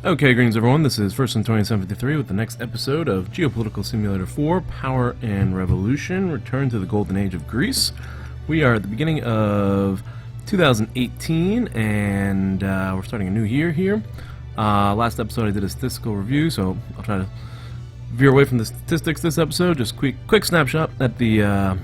Okay, greetings everyone, this is First and 2753 with the next episode of Geopolitical Simulator 4, Power and Revolution, Return to the Golden Age of Greece. We are at the beginning of 2018, and we're starting a new year here. Last episode I did a statistical review, so I'll try to veer away from the statistics this episode. Just quick snapshot at the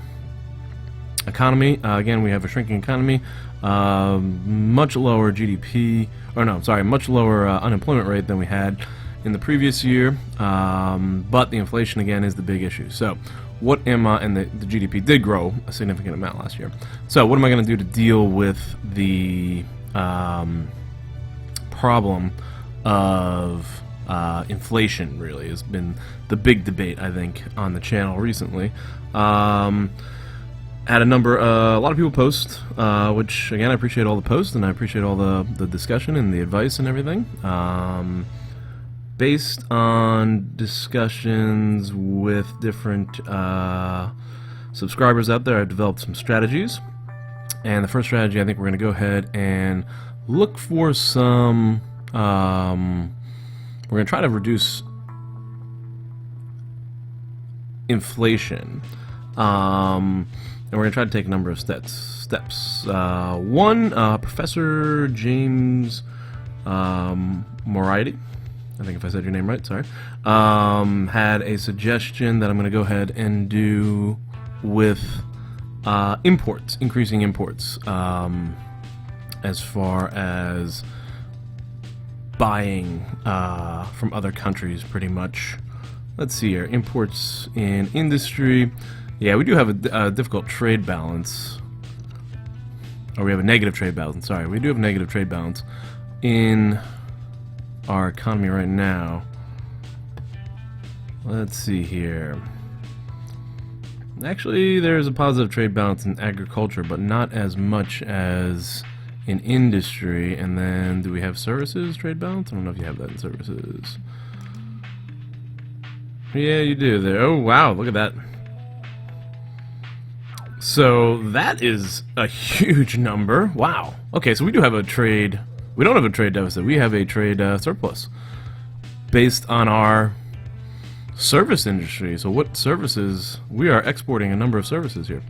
economy. Again, we have a shrinking economy, much lower GDP, much lower unemployment rate than we had in the previous year, but the inflation again is the big issue. So what am I, and the GDP did grow a significant amount last year. So what am I going to do to deal with the problem of inflation? Really has been the big debate, I think, on the channel recently. Had a lot of people post, which again I appreciate all the posts and I appreciate all the discussion and the advice and everything. Based on discussions with different subscribers out there, I've developed some strategies. And the first strategy, I think we're going to go ahead and look for some. We're going to try to reduce inflation. And we're going to try to take a number of steps. One, Professor James Moriarty, I think if I said your name right, sorry, had a suggestion that I'm going to go ahead and do with imports, increasing imports, as far as buying from other countries, pretty much. Let's see here, imports in industry. Yeah, we do have a difficult trade balance. Or we have a negative trade balance, sorry. We do have a negative trade balance in our economy right now. Let's see here. Actually, there's a positive trade balance in agriculture, but not as much as in industry. And then, do we have services trade balance? I don't know if you have that in services. Yeah, you do there. Oh, wow, look at that. So that is a huge number. Wow. Okay, so we do have a trade. We don't have a trade deficit. We have a trade surplus based on our service industry. So what services? We are exporting a number of services here.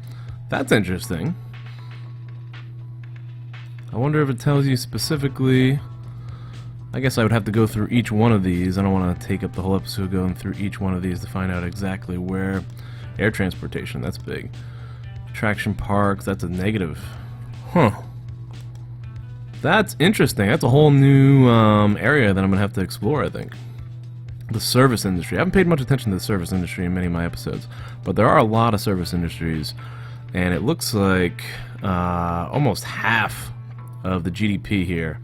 That's interesting. I wonder if it tells you specifically. I guess I would have to go through each one of these. I don't want to take up the whole episode going through each one of these to find out exactly where. Air transportation, that's big. Attraction parks, that's a negative. Huh. That's interesting. That's a whole new area that I'm going to have to explore, I think. The service industry. I haven't paid much attention to the service industry in many of my episodes, but there are a lot of service industries, and it looks like almost half of the GDP here,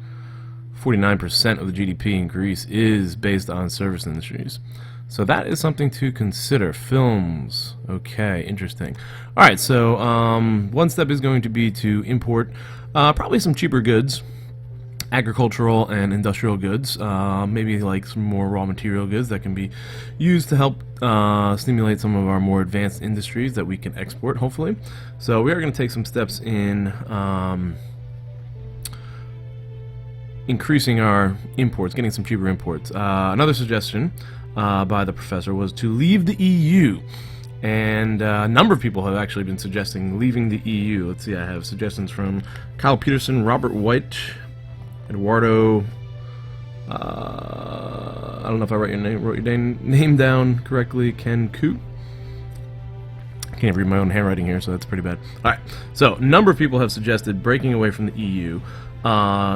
49% of the GDP in Greece is based on service industries. So that is something to consider. Films. Okay, interesting. Alright, so one step is going to be to import probably some cheaper goods, agricultural and industrial goods, maybe like some more raw material goods that can be used to help stimulate some of our more advanced industries that we can export, hopefully. So we are going to take some steps in increasing our imports, getting some cheaper imports. Another suggestion by the professor was to leave the EU, and a number of people have actually been suggesting leaving the EU. Let's see, I have suggestions from Kyle Peterson, Robert White, Eduardo, I don't know if I wrote your name down correctly, Ken Koo. I can't read my own handwriting here, so that's pretty bad. Alright, so a number of people have suggested breaking away from the EU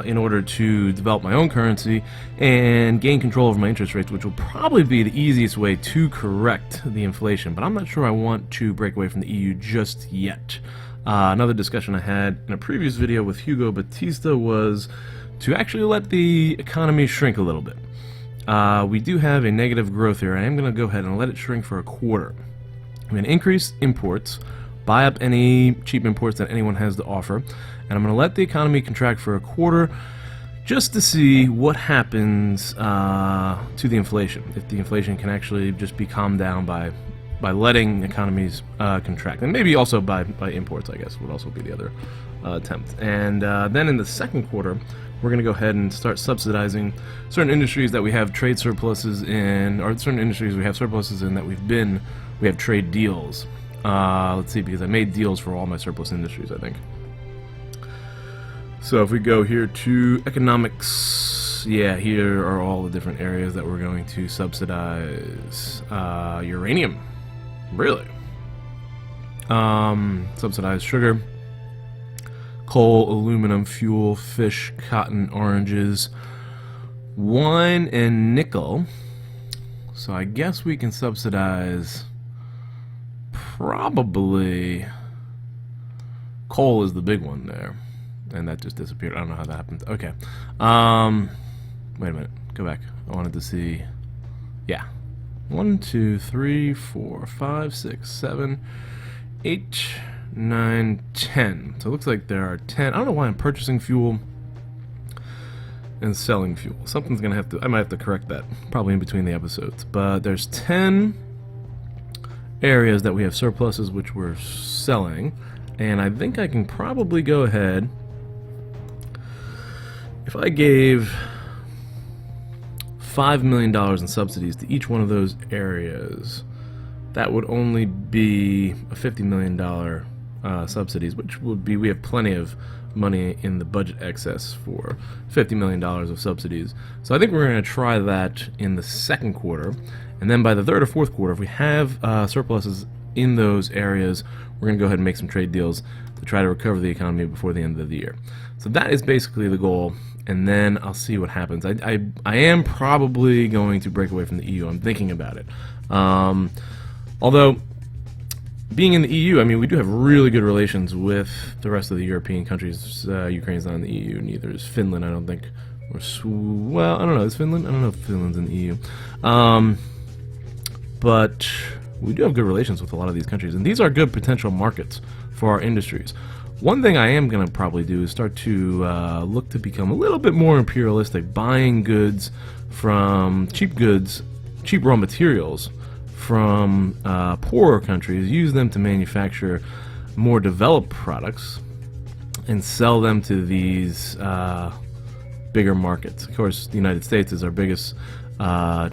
in order to develop my own currency and gain control over my interest rates, which will probably be the easiest way to correct the inflation. But I'm not sure I want to break away from the EU just yet. Another discussion I had in a previous video with Hugo Batista was to actually let the economy shrink a little bit. We do have a negative growth here. I am going to go ahead and let it shrink for a quarter. I'm going to increase imports, buy up any cheap imports that anyone has to offer, and I'm going to let the economy contract for a quarter just to see what happens to the inflation, if the inflation can actually just be calmed down by letting economies contract, and maybe also by imports, I guess, would also be the other attempt. And then in the second quarter, we're going to go ahead and start subsidizing certain industries that we have trade surpluses in, or certain industries we have surpluses in that we have trade deals. Let's see, because I made deals for all my surplus industries, I think. So if we go here to economics, yeah, here are all the different areas that we're going to subsidize. Uranium, really? Subsidize sugar, coal, aluminum, fuel, fish, cotton, oranges, wine, and nickel. So I guess we can subsidize probably coal is the big one there. And that just disappeared. I don't know how that happened. Okay. Wait a minute. Go back. I wanted to see. Yeah. 1, 2, 3, 4, 5, 6, 7, 8, 9, 10. So it looks like there are 10. I don't know why I'm purchasing fuel and selling fuel. Something's going to have to... I might have to correct that. Probably in between the episodes. But there's 10 areas that we have surpluses which we're selling. And I think I can probably go ahead... If I gave $5 million in subsidies to each one of those areas, that would only be a $50 million subsidies, which would be, we have plenty of money in the budget excess for $50 million of subsidies. So I think we're going to try that in the second quarter, and then by the third or fourth quarter, if we have surpluses in those areas, we're going to go ahead and make some trade deals to try to recover the economy before the end of the year. So that is basically the goal, and then I'll see what happens. I am probably going to break away from the EU. I'm thinking about it. Although, being in the EU, I mean, we do have really good relations with the rest of the European countries. Ukraine's not in the EU, neither is Finland, I don't think. Or well, I don't know, is Finland? I don't know if Finland's in the EU. But we do have good relations with a lot of these countries, and these are good potential markets for our industries. One thing I am going to probably do is start to look to become a little bit more imperialistic, buying goods from cheap raw materials from poorer countries, use them to manufacture more developed products, and sell them to these bigger markets. Of course, the United States is our biggest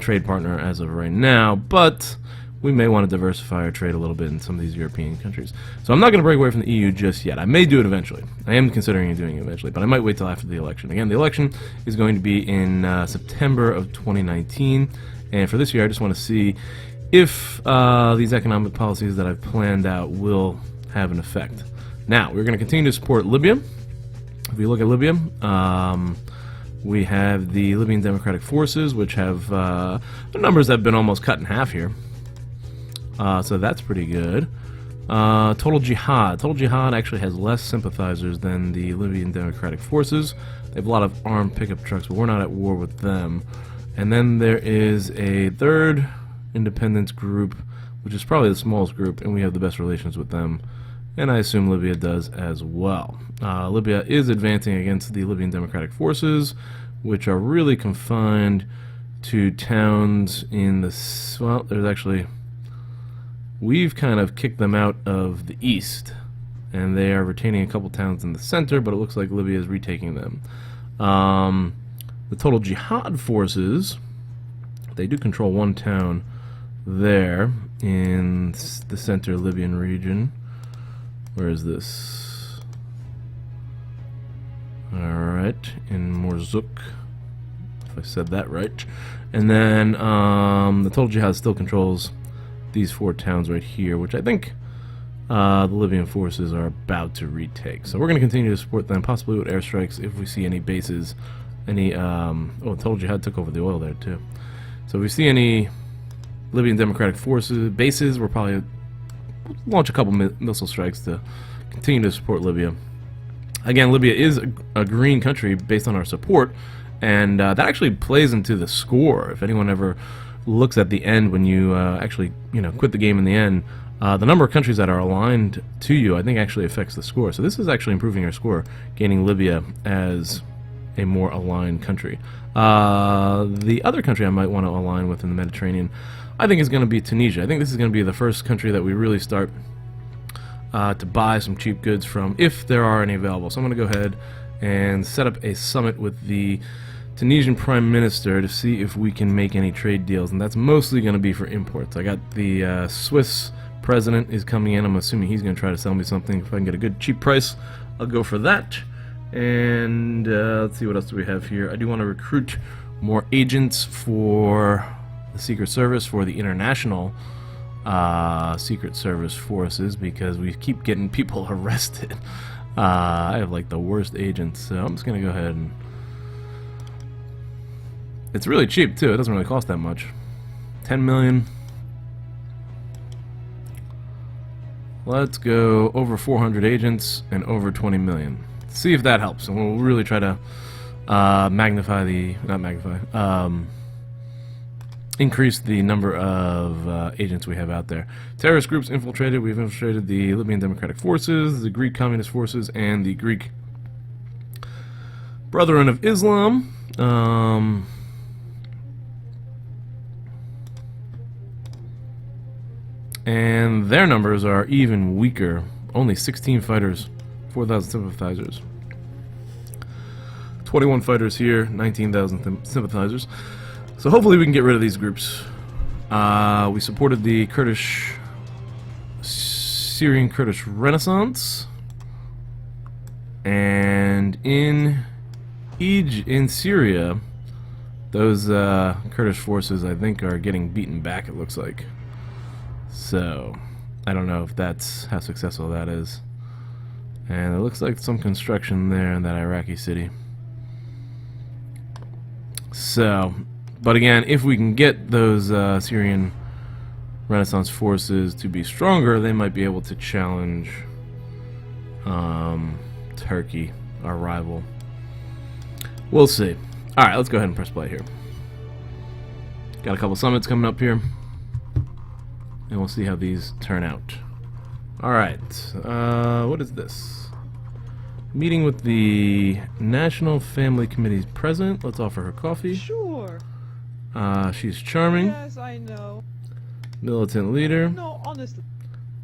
trade partner as of right now, but we may want to diversify our trade a little bit in some of these European countries. So I'm not going to break away from the EU just yet. I may do it eventually. I am considering doing it eventually, but I might wait till after the election. Again, the election is going to be in September of 2019, and for this year I just want to see if these economic policies that I've planned out will have an effect. Now, we're going to continue to support Libya. If you look at Libya, we have the Libyan Democratic Forces, which have the numbers have been almost cut in half here. So that's pretty good. Total Jihad. Total Jihad actually has less sympathizers than the Libyan Democratic Forces. They have a lot of armed pickup trucks, but we're not at war with them. And then there is a third independence group, which is probably the smallest group, and we have the best relations with them. And I assume Libya does as well. Libya is advancing against the Libyan Democratic Forces, which are really confined to towns in the... Well, there's actually... We've kind of kicked them out of the east, and they are retaining a couple towns in the center, but it looks like Libya is retaking them. The Total Jihad forces, they do control one town there in the center Libyan region. Where is this? Alright, in Morzuk, if I said that right. And then the Total Jihad still controls these 4 towns right here, which I think the Libyan forces are about to retake. So we're going to continue to support them, possibly with airstrikes if we see any bases, any, oh, Total Jihad took over the oil there too. So if we see any Libyan Democratic Forces bases, we'll probably launch a couple missile strikes to continue to support Libya. Again, Libya is a green country based on our support, and that actually plays into the score. If anyone ever looks at the end when you actually quit the game in the end, the number of countries that are aligned to you, I think, actually affects the score. So this is actually improving our score, gaining Libya as a more aligned country. The other country I might want to align with in the Mediterranean, I think, is going to be Tunisia. I think this is going to be the first country that we really start to buy some cheap goods from, if there are any available. So I'm going to go ahead and set up a summit with the Tunisian Prime Minister to see if we can make any trade deals, and that's mostly going to be for imports. I got the Swiss president is coming in. I'm assuming he's going to try to sell me something. If I can get a good cheap price, I'll go for that. And let's see, what else do we have here? I do want to recruit more agents for the Secret Service, for the international Secret Service forces, because we keep getting people arrested. I have like the worst agents, so I'm just going to go ahead and... It's really cheap too, it doesn't really cost that much. 10 million. Let's go over 400 agents and over 20 million. See if that helps, and we'll really try to increase the number of agents we have out there. Terrorist groups infiltrated. We've infiltrated the Libyan Democratic Forces, the Greek Communist Forces, and the Greek Brethren of Islam. And their numbers are even weaker. Only 16 fighters, 4,000 sympathizers. 21 fighters here, 19,000 sympathizers. So hopefully we can get rid of these groups. We supported the Syrian Kurdish Renaissance. And in Syria, those Kurdish forces, I think, are getting beaten back, it looks like. So, I don't know if that's how successful that is. And it looks like some construction there in that Iraqi city. So, but again, if we can get those Syrian Renaissance forces to be stronger, they might be able to challenge Turkey, our rival. We'll see. Alright, let's go ahead and press play here. Got a couple summits coming up here, and we'll see how these turn out. Alright, what is this? Meeting with the National Family Committee's president. Let's offer her coffee. Sure. She's charming. Yes, I know. Militant leader. No, honestly.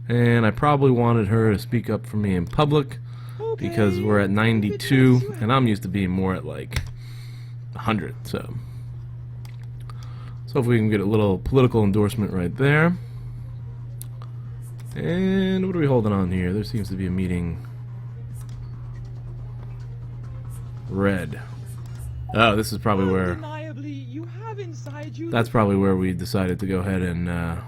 And I probably wanted her to speak up for me in public, Okay. because we're at 92, and I'm used to being more at like 100, so hopefully we can get a little political endorsement right there. And what are we holding on here? There seems to be a meeting. Red. Oh, this is probably where... Undeniably, you have inside you. That's probably where we decided to go ahead and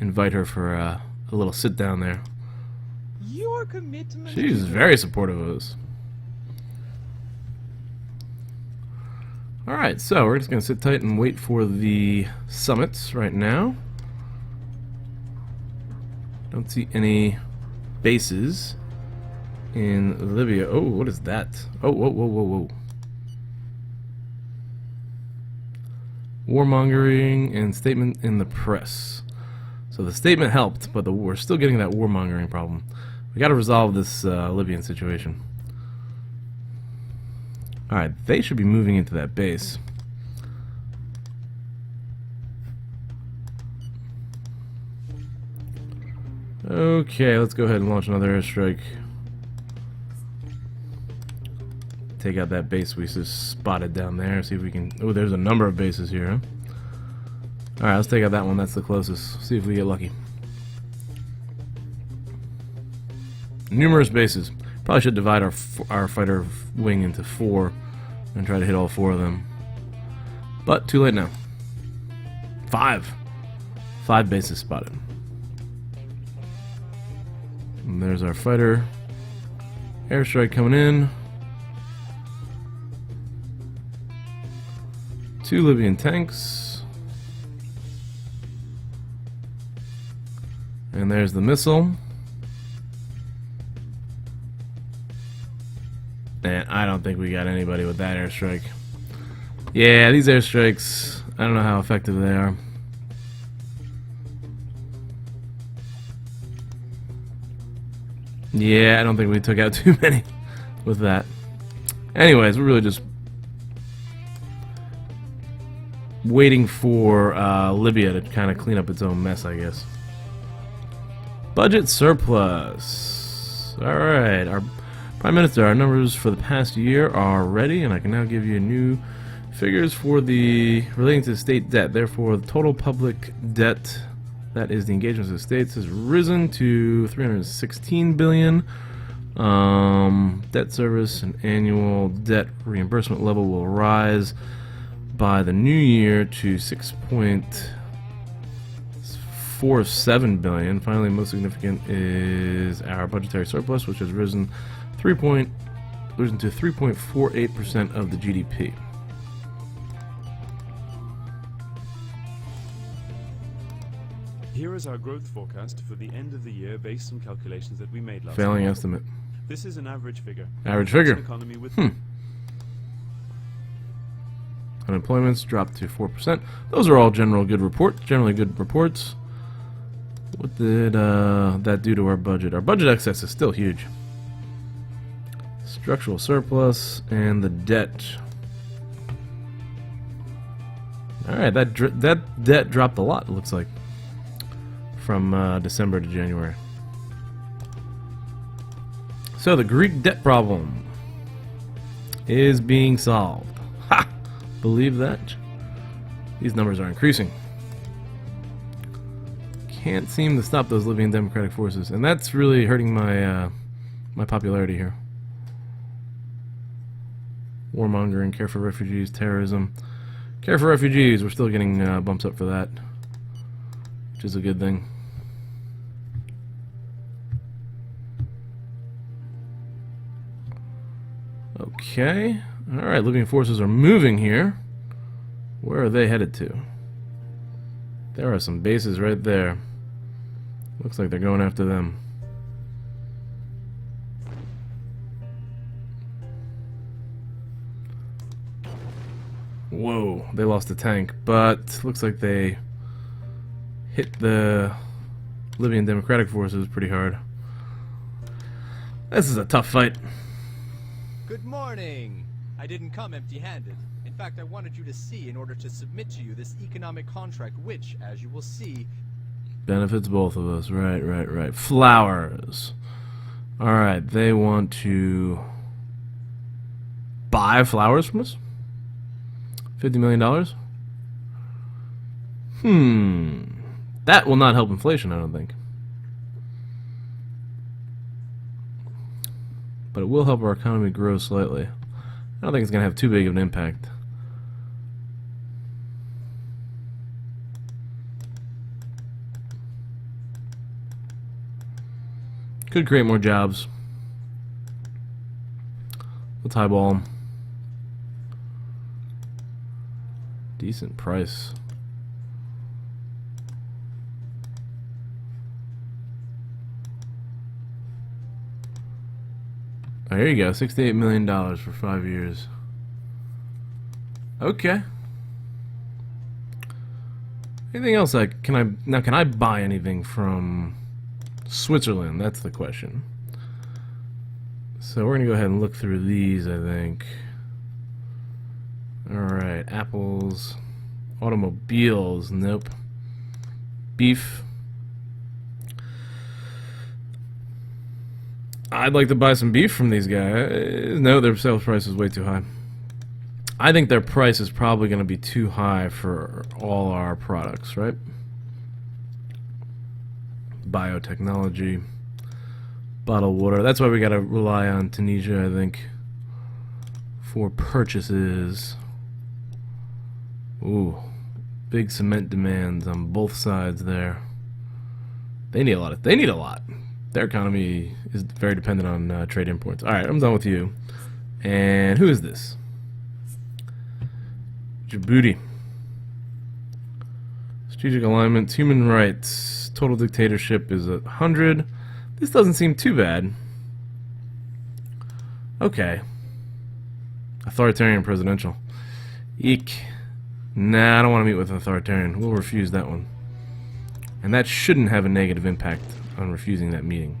invite her for a little sit down there. Your commitment. She's very supportive of us. Alright, so we're just going to sit tight and wait for the summits right now. Don't see any bases in Libya. Oh, what is that? Oh, whoa, whoa, whoa, whoa. Warmongering and statement in the press. So the statement helped, but we're still getting that warmongering problem. We got to resolve this Libyan situation. Alright, they should be moving into that base. Okay, let's go ahead and launch another airstrike. Take out that base we just spotted down there. See if we can... Oh, there's a number of bases here, huh? Alright, let's take out that one. That's the closest. See if we get lucky. Numerous bases. Probably should divide our fighter wing into 4 and try to hit all 4 of them. But too late now. 5 bases spotted. And there's our fighter. Airstrike coming in. 2 Libyan tanks. And there's the missile. And I don't think we got anybody with that airstrike. Yeah, these airstrikes, I don't know how effective they are. Yeah, I don't think we took out too many with that. Anyways, we're really just waiting for Libya to kind of clean up its own mess, I guess. Budget surplus. Alright, our Prime Minister, our numbers for the past year are ready, and I can now give you new figures for the relating to state debt. Therefore, the total public debt, that is the engagements of the states, has risen to 316 billion. Debt service and annual debt reimbursement level will rise by the new year to 6.47 billion. Finally, most significant is our budgetary surplus, which has risen to 3.48% of the GDP. Here is our growth forecast for the end of the year based on calculations that we made last Failing month. estimate. This is an average figure. Average It's an figure. economy with Unemployment's dropped to 4%. Those are all generally good reports. What did that do to our budget? Our budget excess is still huge. Structural surplus and the debt. Alright, that debt dropped a lot, it looks like, from December to January. So the Greek debt problem is being solved. Ha! Believe that? These numbers are increasing. Can't seem to stop those Libyan democratic forces, and that's really hurting my my popularity here. Warmongering, care for refugees, terrorism. Care for refugees, we're still getting bumps up for that, which is a good thing. Okay. Alright, Libyan forces are moving here. Where are they headed to? There are some bases right there. Looks like they're going after them. Whoa, they lost a tank, but looks like they hit the Libyan Democratic Forces pretty hard. This is a tough fight. Good morning! I didn't come empty-handed. In fact, I wanted you to see in order to submit to you this economic contract which, as you will see... Benefits both of us. Right. Flowers. Alright, they want to buy flowers from us? $50 million? That will not help inflation, I don't think. But it will help our economy grow slightly. I don't think it's going to have too big of an impact. Could create more jobs. Let's highball them. Decent price. Oh, here you go, $68 million for 5 years. Okay. Anything else can I buy anything from Switzerland? That's the question. So we're gonna go ahead and look through these, I think. Alright, apples, automobiles, nope. Beef. I'd like to buy some beef from these guys. No, their sales price is way too high. I think their price is probably going to be too high for all our products, right? Biotechnology, bottled water. That's why we got to rely on Tunisia, I think, for purchases. Ooh, big cement demands on both sides there. They need a lot. Their economy is very dependent on trade imports. Alright, I'm done with you. And who is this? Djibouti. Strategic alignment, human rights, total dictatorship is 100. This doesn't seem too bad. Okay. Authoritarian presidential. Eek. Nah, I don't want to meet with an authoritarian. We'll refuse that one. And that shouldn't have a negative impact on refusing that meeting.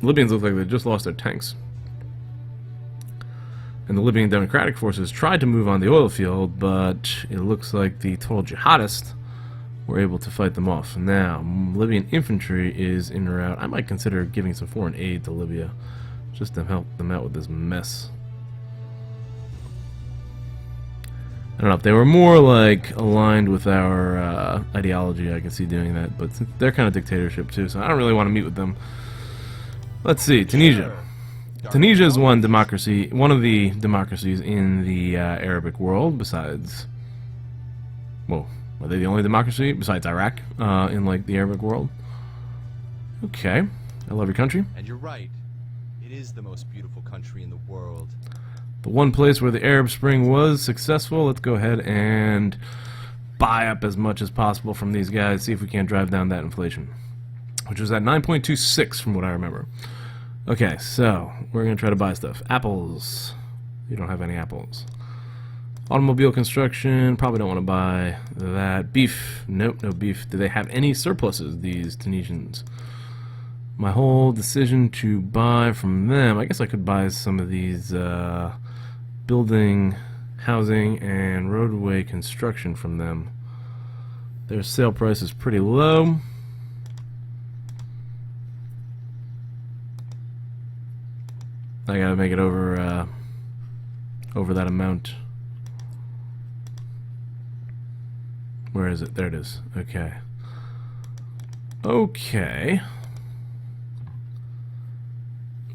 Libyans look like they just lost their tanks. And the Libyan Democratic Forces tried to move on the oil field, but it looks like the total jihadists we're able to fight them off. Now, Libyan infantry is en route. I might consider giving some foreign aid to Libya, just to help them out with this mess. I don't know if they were more like aligned with our ideology. I can see doing that, but they're kind of dictatorship too, so I don't really want to meet with them. Let's see, Tunisia. Tunisia is one of the democracies in the Arabic world. Besides, well, are they the only democracy besides Iraq in like the Arabic world? Okay, I love your country. And you're right. It is the most beautiful country in the world. The one place where the Arab Spring was successful. Let's go ahead and buy up as much as possible from these guys. See if we can't drive down that inflation, which was at 9.26 from what I remember. Okay, so we're gonna try to buy stuff. Apples. You don't have any apples. Automobile construction. Probably don't want to buy that. Beef. Nope, no beef. Do they have any surpluses, these Tunisians? My whole decision to buy from them. I guess I could buy some of these building, housing, and roadway construction from them. Their sale price is pretty low. I gotta make it over that amount. Where is it? There it is. Okay. Okay.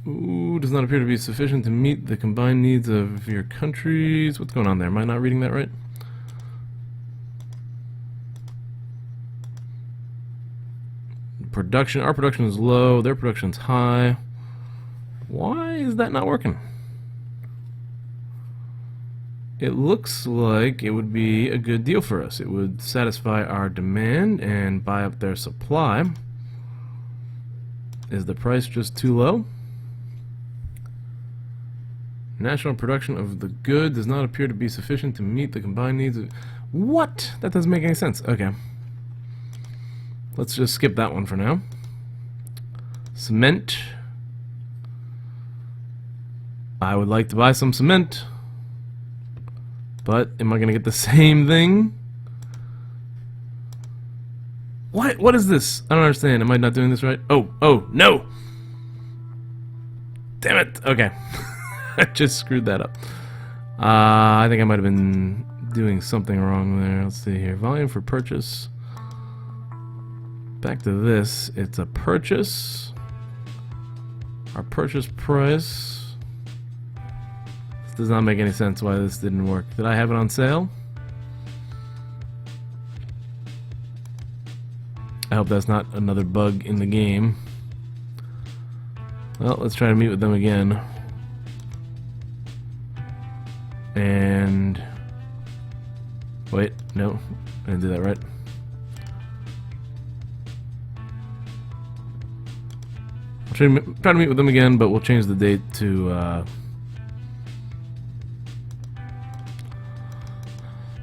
Ooh, does not appear to be sufficient to meet the combined needs of your countries. What's going on there? Am I not reading that right? Production. Our production is low. Their production's high. Why is that not working? It looks like it would be a good deal for us. It would satisfy our demand and buy up their supply. Is the price just too low? National production of the good does not appear to be sufficient to meet the combined needs of... What? That doesn't make any sense. Okay. Let's just skip that one for now. Cement. I would like to buy some cement. But am I going to get the same thing? What is this? I don't understand. Am I not doing this right? Oh, no! Damn it! Okay. I just screwed that up. I think I might have been doing something wrong there. Let's see here. Volume for purchase. Back to this. It's a purchase. Our purchase price. This does not make any sense why this didn't work. Did I have it on sale? I hope that's not another bug in the game. Well, let's try to meet with them again. And wait, no, I didn't do that right. I'll try to meet with them again, but we'll change the date to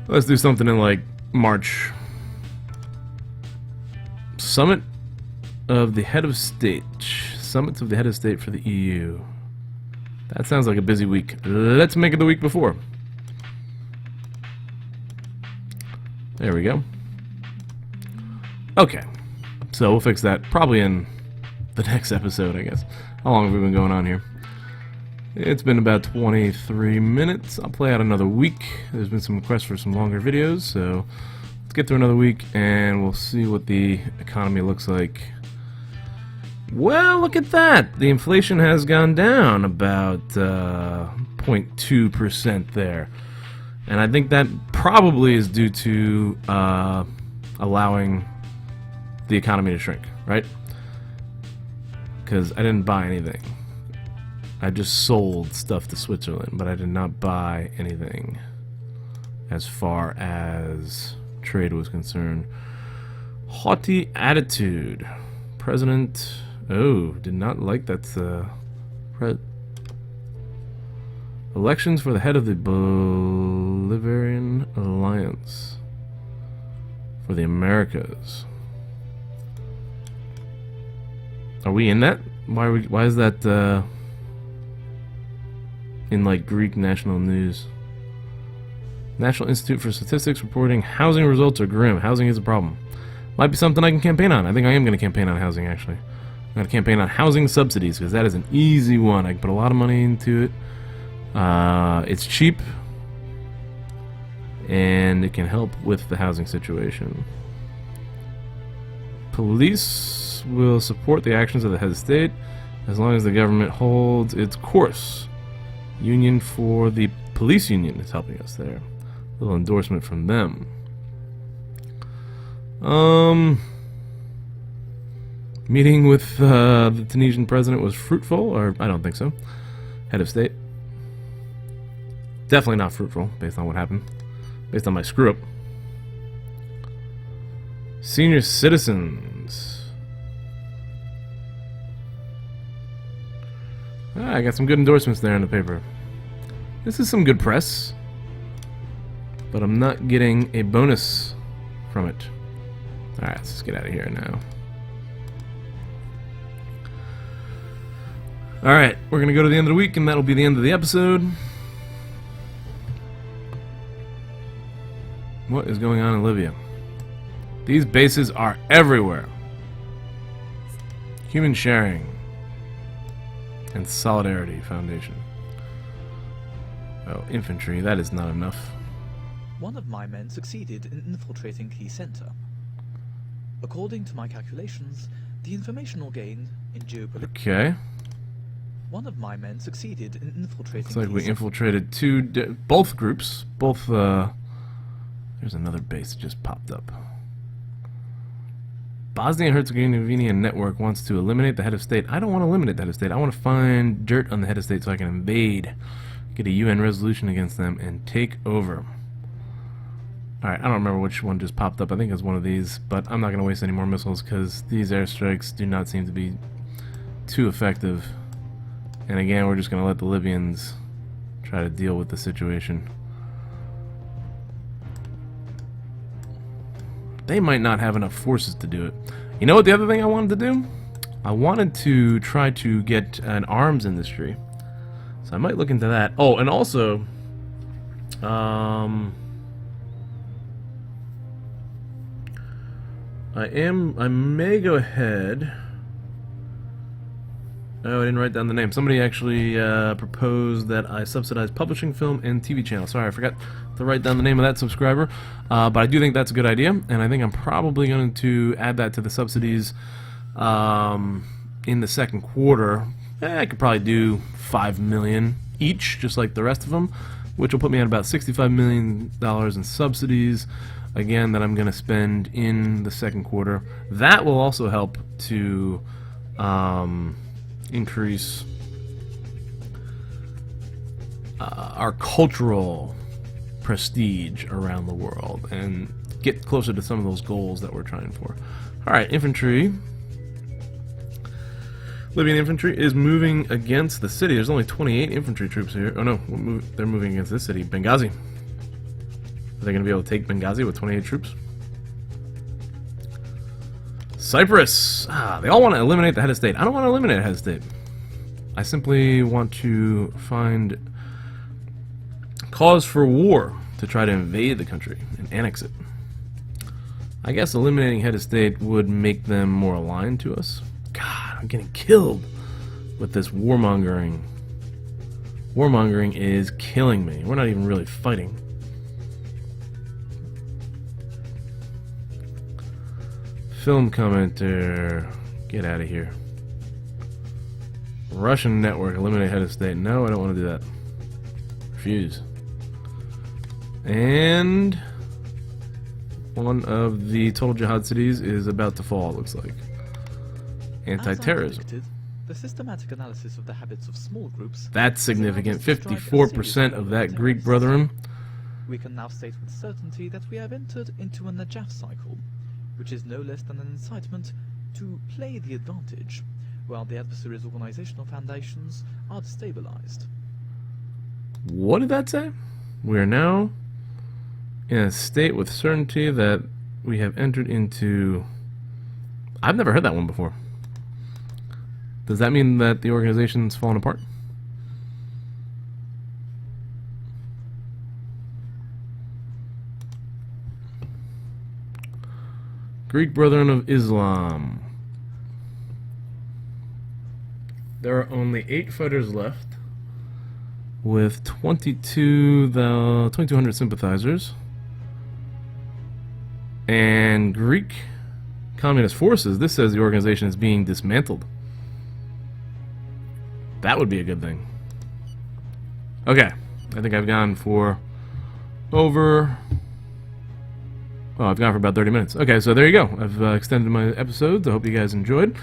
let's do something in like March. Summit of the head of state. Summits of the head of state for the EU. That sounds like a busy week. Let's make it the week before. There we go. Okay. So we'll fix that probably in the next episode, I guess. How long have we been going on here? It's been about 23 minutes. I'll play out another week. There's been some requests for some longer videos, so let's get through another week and we'll see what the economy looks like. Well, look at that. The inflation has gone down about 0.2% there. And I think that probably is due to allowing the economy to shrink, right? Because I didn't buy anything. I just sold stuff to Switzerland, but I did not buy anything as far as trade was concerned. Haughty attitude. President... Oh, did not like that. Elections for the head of the Bolivarian Alliance for the Americas. Are we in that? Why is that in like Greek national news? National Institute for Statistics reporting housing results are grim. Housing is a problem. Might be something I can campaign on. I think I am going to campaign on housing, actually. I'm going to campaign on housing subsidies, because that is an easy one. I can put a lot of money into it. It's cheap, and it can help with the housing situation. Police will support the actions of the head of state as long as the government holds its course. Union for the Police Union is helping us there. A little endorsement from them. Meeting with the Tunisian president was fruitful, or I don't think so. Head of state. Definitely not fruitful, based on what happened. Based on my screw-up. Senior citizens. I got some good endorsements there in the paper. This is some good press. But I'm not getting a bonus from it. Alright, let's just get out of here now. Alright, we're going to go to the end of the week, and that'll be the end of the episode. What is going on in Libya? These bases are everywhere. Human sharing and solidarity foundation. Oh, infantry, that is not enough. One of my men succeeded in infiltrating Key Center. According to my calculations, the informational gain in geopolitical... Okay. One of my men succeeded in infiltrating... Looks like we infiltrated both groups. Both, there's another base that just popped up. Bosnia and Herzegovina network wants to eliminate the head of state. I don't want to eliminate the head of state. I want to find dirt on the head of state so I can invade. Get a UN resolution against them and take over. Alright, I don't remember which one just popped up. I think it's one of these, but I'm not going to waste any more missiles because these airstrikes do not seem to be too effective. And again, we're just going to let the Libyans try to deal with the situation. They might not have enough forces to do it. You know what the other thing I wanted to do? I wanted to try to get an arms industry. So I might look into that. Oh, and also... I may go ahead... Oh, I didn't write down the name. Somebody actually proposed that I subsidize publishing, film, and TV channel. Sorry, I forgot to write down the name of that subscriber. But I do think that's a good idea, and I think I'm probably going to add that to the subsidies in the second quarter. I could probably do 5 million each, just like the rest of them, which will put me at about $65 million in subsidies, again, that I'm going to spend in the second quarter. That will also help to... increase our cultural prestige around the world and get closer to some of those goals that we're trying for. Alright, infantry. Libyan infantry is moving against the city. There's only 28 infantry troops here. Oh no, they're moving against this city, Benghazi. Are they going to be able to take Benghazi with 28 troops? Cyprus! They all want to eliminate the head of state. I don't want to eliminate the head of state. I simply want to find cause for war to try to invade the country and annex it. I guess eliminating head of state would make them more aligned to us. God, I'm getting killed with this warmongering. Warmongering is killing me. We're not even really fighting. Film commenter, get out of here. Russian network, eliminate head of state. No, I don't want to do that. Refuse. And one of the total jihad cities is about to fall, it looks like. Anti-terrorism. The systematic analysis of the habits of small groups. That's significant. 54% of that Greek brethren. We can now state with certainty that we have entered into a Najaf cycle, which is no less than an incitement to play the advantage, while the adversary's organizational foundations are destabilized. What did that say? We are now in a state with certainty that we have entered into... I've never heard that one before. Does that mean that the organization's fallen apart? Greek Brethren of Islam. There are only 8 fighters left with 2,200 sympathizers. And Greek Communist Forces, this says the organization is being dismantled. That would be a good thing. Okay, I think I've gone for over... Oh, I've gone for about 30 minutes. Okay, so there you go. I've extended my episodes. I hope you guys enjoyed.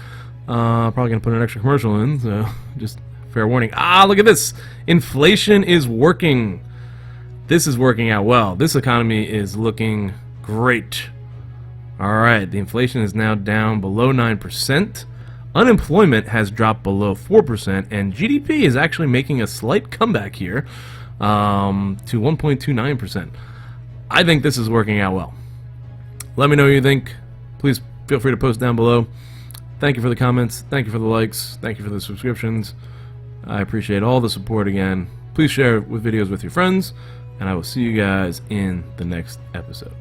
Probably going to put an extra commercial in, so just fair warning. Ah, look at this! Inflation is working. This is working out well. This economy is looking great. Alright, the inflation is now down below 9%. Unemployment has dropped below 4%, and GDP is actually making a slight comeback here to 1.29%. I think this is working out well. Let me know what you think. Please feel free to post down below. Thank you for the comments. Thank you for the likes. Thank you for the subscriptions. I appreciate all the support again. Please share videos with your friends, and I will see you guys in the next episode.